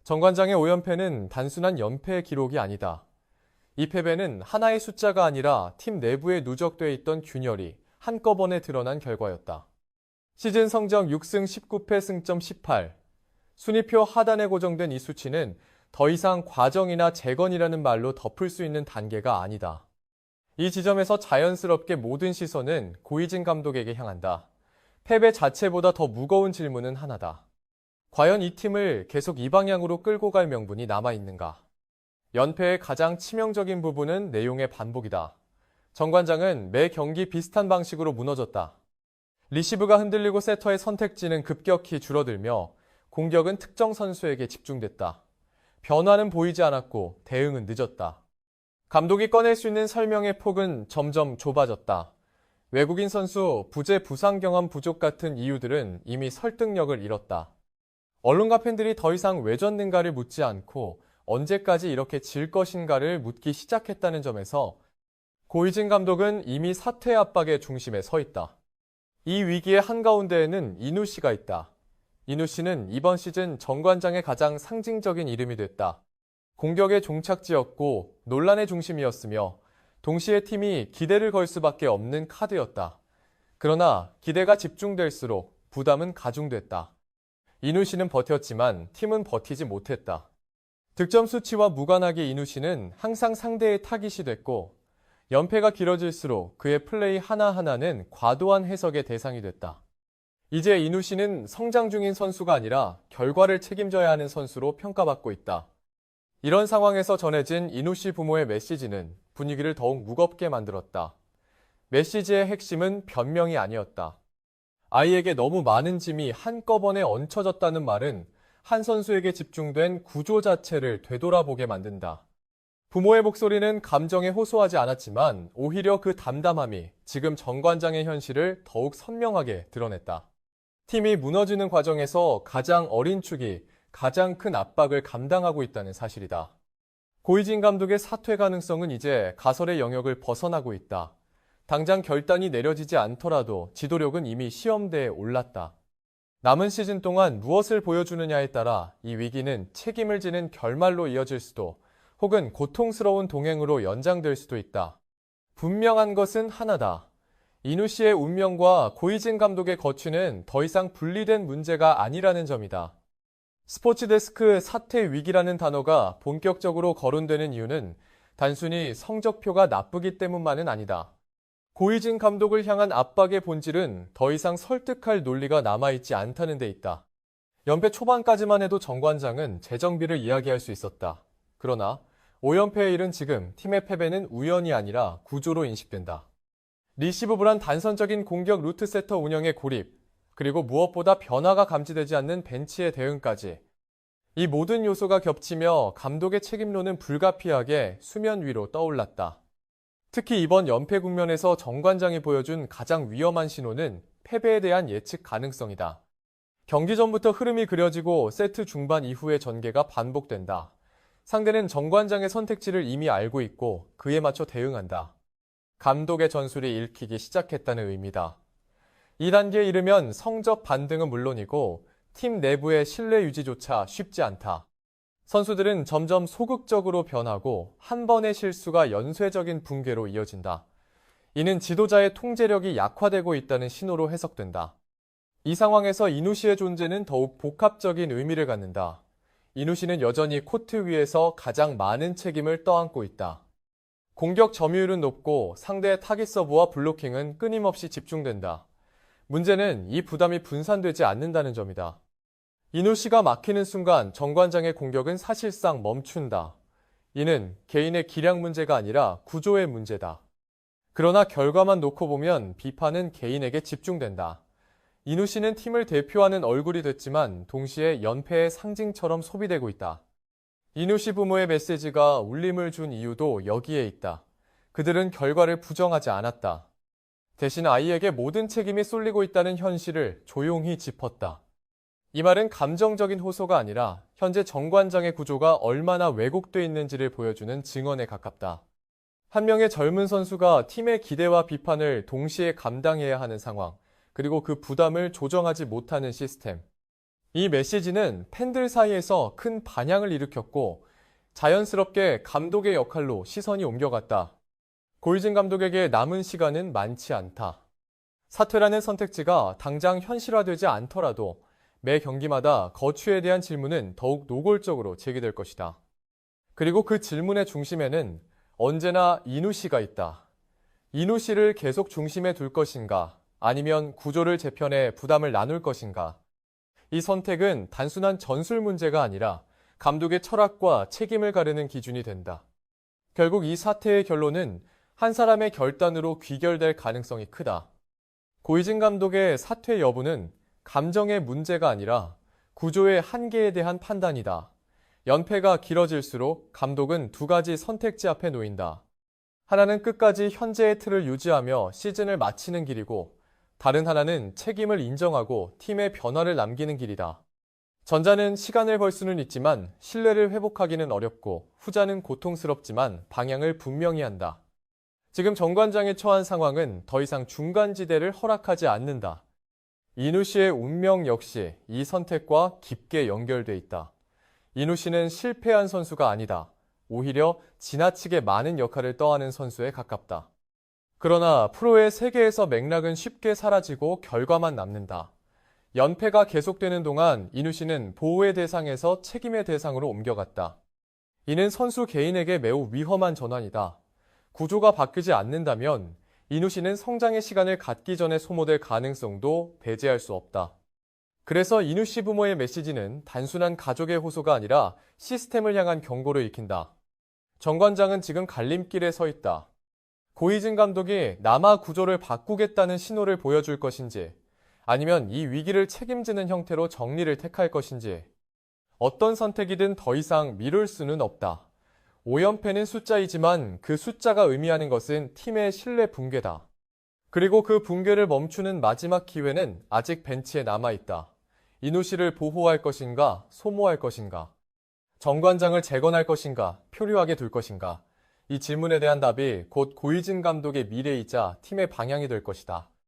정관장의 5연패는 단순한 연패의 기록이 아니다. 이 패배는 하나의 숫자가 아니라 팀 내부에 누적되어 있던 균열이 한꺼번에 드러난 결과였다. 시즌 성적 6승 19패 승점 18. 순위표 하단에 고정된 이 수치는 더 이상 과정이나 재건이라는 말로 덮을 수 있는 단계가 아니다. 이 지점에서 자연스럽게 모든 시선은 고이진 감독에게 향한다. 패배 자체보다 더 무거운 질문은 하나다. 과연 이 팀을 계속 이 방향으로 끌고 갈 명분이 남아있는가? 연패의 가장 치명적인 부분은 내용의 반복이다. 정관장은 매 경기 비슷한 방식으로 무너졌다. 리시브가 흔들리고 세터의 선택지는 급격히 줄어들며 공격은 특정 선수에게 집중됐다. 변화는 보이지 않았고 대응은 늦었다. 감독이 꺼낼 수 있는 설명의 폭은 점점 좁아졌다. 외국인 선수, 부재 부상 경험 부족 같은 이유들은 이미 설득력을 잃었다. 언론과 팬들이 더 이상 왜 졌는가를 묻지 않고 언제까지 이렇게 질 것인가를 묻기 시작했다는 점에서 고이진 감독은 이미 사퇴 압박의 중심에 서 있다. 이 위기의 한가운데에는 이누 씨가 있다. 이누 씨는 이번 시즌 정관장의 가장 상징적인 이름이 됐다. 공격의 종착지였고 논란의 중심이었으며 동시에 팀이 기대를 걸 수밖에 없는 카드였다. 그러나 기대가 집중될수록 부담은 가중됐다. 이누 씨는 버텼지만 팀은 버티지 못했다. 득점 수치와 무관하게 이누 씨는 항상 상대의 타깃이 됐고 연패가 길어질수록 그의 플레이 하나하나는 과도한 해석의 대상이 됐다. 이제 이누 씨는 성장 중인 선수가 아니라 결과를 책임져야 하는 선수로 평가받고 있다. 이런 상황에서 전해진 이누 씨 부모의 메시지는 분위기를 더욱 무겁게 만들었다. 메시지의 핵심은 변명이 아니었다. 아이에게 너무 많은 짐이 한꺼번에 얹혀졌다는 말은 한 선수에게 집중된 구조 자체를 되돌아보게 만든다. 부모의 목소리는 감정에 호소하지 않았지만 오히려 그 담담함이 지금 정관장의 현실을 더욱 선명하게 드러냈다. 팀이 무너지는 과정에서 가장 어린 축이 가장 큰 압박을 감당하고 있다는 사실이다. 고이진 감독의 사퇴 가능성은 이제 가설의 영역을 벗어나고 있다. 당장 결단이 내려지지 않더라도 지도력은 이미 시험대에 올랐다. 남은 시즌 동안 무엇을 보여주느냐에 따라 이 위기는 책임을 지는 결말로 이어질 수도 혹은 고통스러운 동행으로 연장될 수도 있다. 분명한 것은 하나다. 이누 씨의 운명과 고이진 감독의 거취는 더 이상 분리된 문제가 아니라는 점이다. 스포츠데스크 사퇴 위기라는 단어가 본격적으로 거론되는 이유는 단순히 성적표가 나쁘기 때문만은 아니다. 고이진 감독을 향한 압박의 본질은 더 이상 설득할 논리가 남아있지 않다는 데 있다. 연패 초반까지만 해도 정관장은 재정비를 이야기할 수 있었다. 그러나 5연패에 이른 지금 팀의 패배는 우연이 아니라 구조로 인식된다. 리시브 불안 단선적인 공격 루트 세터 운영의 고립, 그리고 무엇보다 변화가 감지되지 않는 벤치의 대응까지. 이 모든 요소가 겹치며 감독의 책임론은 불가피하게 수면 위로 떠올랐다. 특히 이번 연패 국면에서 정관장이 보여준 가장 위험한 신호는 패배에 대한 예측 가능성이다. 경기 전부터 흐름이 그려지고 세트 중반 이후의 전개가 반복된다. 상대는 정관장의 선택지를 이미 알고 있고 그에 맞춰 대응한다. 감독의 전술이 읽히기 시작했다는 의미다. 이 단계에 이르면 성적 반등은 물론이고 팀 내부의 신뢰 유지조차 쉽지 않다. 선수들은 점점 소극적으로 변하고 한 번의 실수가 연쇄적인 붕괴로 이어진다. 이는 지도자의 통제력이 약화되고 있다는 신호로 해석된다. 이 상황에서 이누 씨의 존재는 더욱 복합적인 의미를 갖는다. 이누 씨는 여전히 코트 위에서 가장 많은 책임을 떠안고 있다. 공격 점유율은 높고 상대의 타깃 서브와 블로킹은 끊임없이 집중된다. 문제는 이 부담이 분산되지 않는다는 점이다. 이누 씨가 막히는 순간 정관장의 공격은 사실상 멈춘다. 이는 개인의 기량 문제가 아니라 구조의 문제다. 그러나 결과만 놓고 보면 비판은 개인에게 집중된다. 이누 씨는 팀을 대표하는 얼굴이 됐지만 동시에 연패의 상징처럼 소비되고 있다. 이누 씨 부모의 메시지가 울림을 준 이유도 여기에 있다. 그들은 결과를 부정하지 않았다. 대신 아이에게 모든 책임이 쏠리고 있다는 현실을 조용히 짚었다. 이 말은 감정적인 호소가 아니라 현재 정관장의 구조가 얼마나 왜곡되어 있는지를 보여주는 증언에 가깝다. 한 명의 젊은 선수가 팀의 기대와 비판을 동시에 감당해야 하는 상황, 그리고 그 부담을 조정하지 못하는 시스템. 이 메시지는 팬들 사이에서 큰 반향을 일으켰고 자연스럽게 감독의 역할로 시선이 옮겨갔다. 고이진 감독에게 남은 시간은 많지 않다. 사퇴라는 선택지가 당장 현실화되지 않더라도 매 경기마다 거취에 대한 질문은 더욱 노골적으로 제기될 것이다. 그리고 그 질문의 중심에는 언제나 이누 씨가 있다. 이누 씨를 계속 중심에 둘 것인가, 아니면 구조를 재편해 부담을 나눌 것인가. 이 선택은 단순한 전술 문제가 아니라 감독의 철학과 책임을 가르는 기준이 된다. 결국 이 사태의 결론은 한 사람의 결단으로 귀결될 가능성이 크다. 고이진 감독의 사퇴 여부는 감정의 문제가 아니라 구조의 한계에 대한 판단이다. 연패가 길어질수록 감독은 두 가지 선택지 앞에 놓인다. 하나는 끝까지 현재의 틀을 유지하며 시즌을 마치는 길이고, 다른 하나는 책임을 인정하고 팀의 변화를 남기는 길이다. 전자는 시간을 벌 수는 있지만 신뢰를 회복하기는 어렵고, 후자는 고통스럽지만 방향을 분명히 한다. 지금 정관장에 처한 상황은 더 이상 중간지대를 허락하지 않는다. 이누 씨의 운명 역시 이 선택과 깊게 연결돼 있다. 이누 씨는 실패한 선수가 아니다. 오히려 지나치게 많은 역할을 떠안은 선수에 가깝다. 그러나 프로의 세계에서 맥락은 쉽게 사라지고 결과만 남는다. 연패가 계속되는 동안 이누 씨는 보호의 대상에서 책임의 대상으로 옮겨갔다. 이는 선수 개인에게 매우 위험한 전환이다. 구조가 바뀌지 않는다면 이누 씨는 성장의 시간을 갖기 전에 소모될 가능성도 배제할 수 없다. 그래서 이누 씨 부모의 메시지는 단순한 가족의 호소가 아니라 시스템을 향한 경고를 익힌다. 정관장은 지금 갈림길에 서 있다. 고이진 감독이 남아 구조를 바꾸겠다는 신호를 보여줄 것인지, 아니면 이 위기를 책임지는 형태로 정리를 택할 것인지, 어떤 선택이든 더 이상 미룰 수는 없다. 5연패는 숫자이지만 그 숫자가 의미하는 것은 팀의 신뢰 붕괴다. 그리고 그 붕괴를 멈추는 마지막 기회는 아직 벤치에 남아있다. 이누 씨를 보호할 것인가, 소모할 것인가, 정관장을 재건할 것인가, 표류하게 둘 것인가. 이 질문에 대한 답이 곧 고이진 감독의 미래이자 팀의 방향이 될 것이다.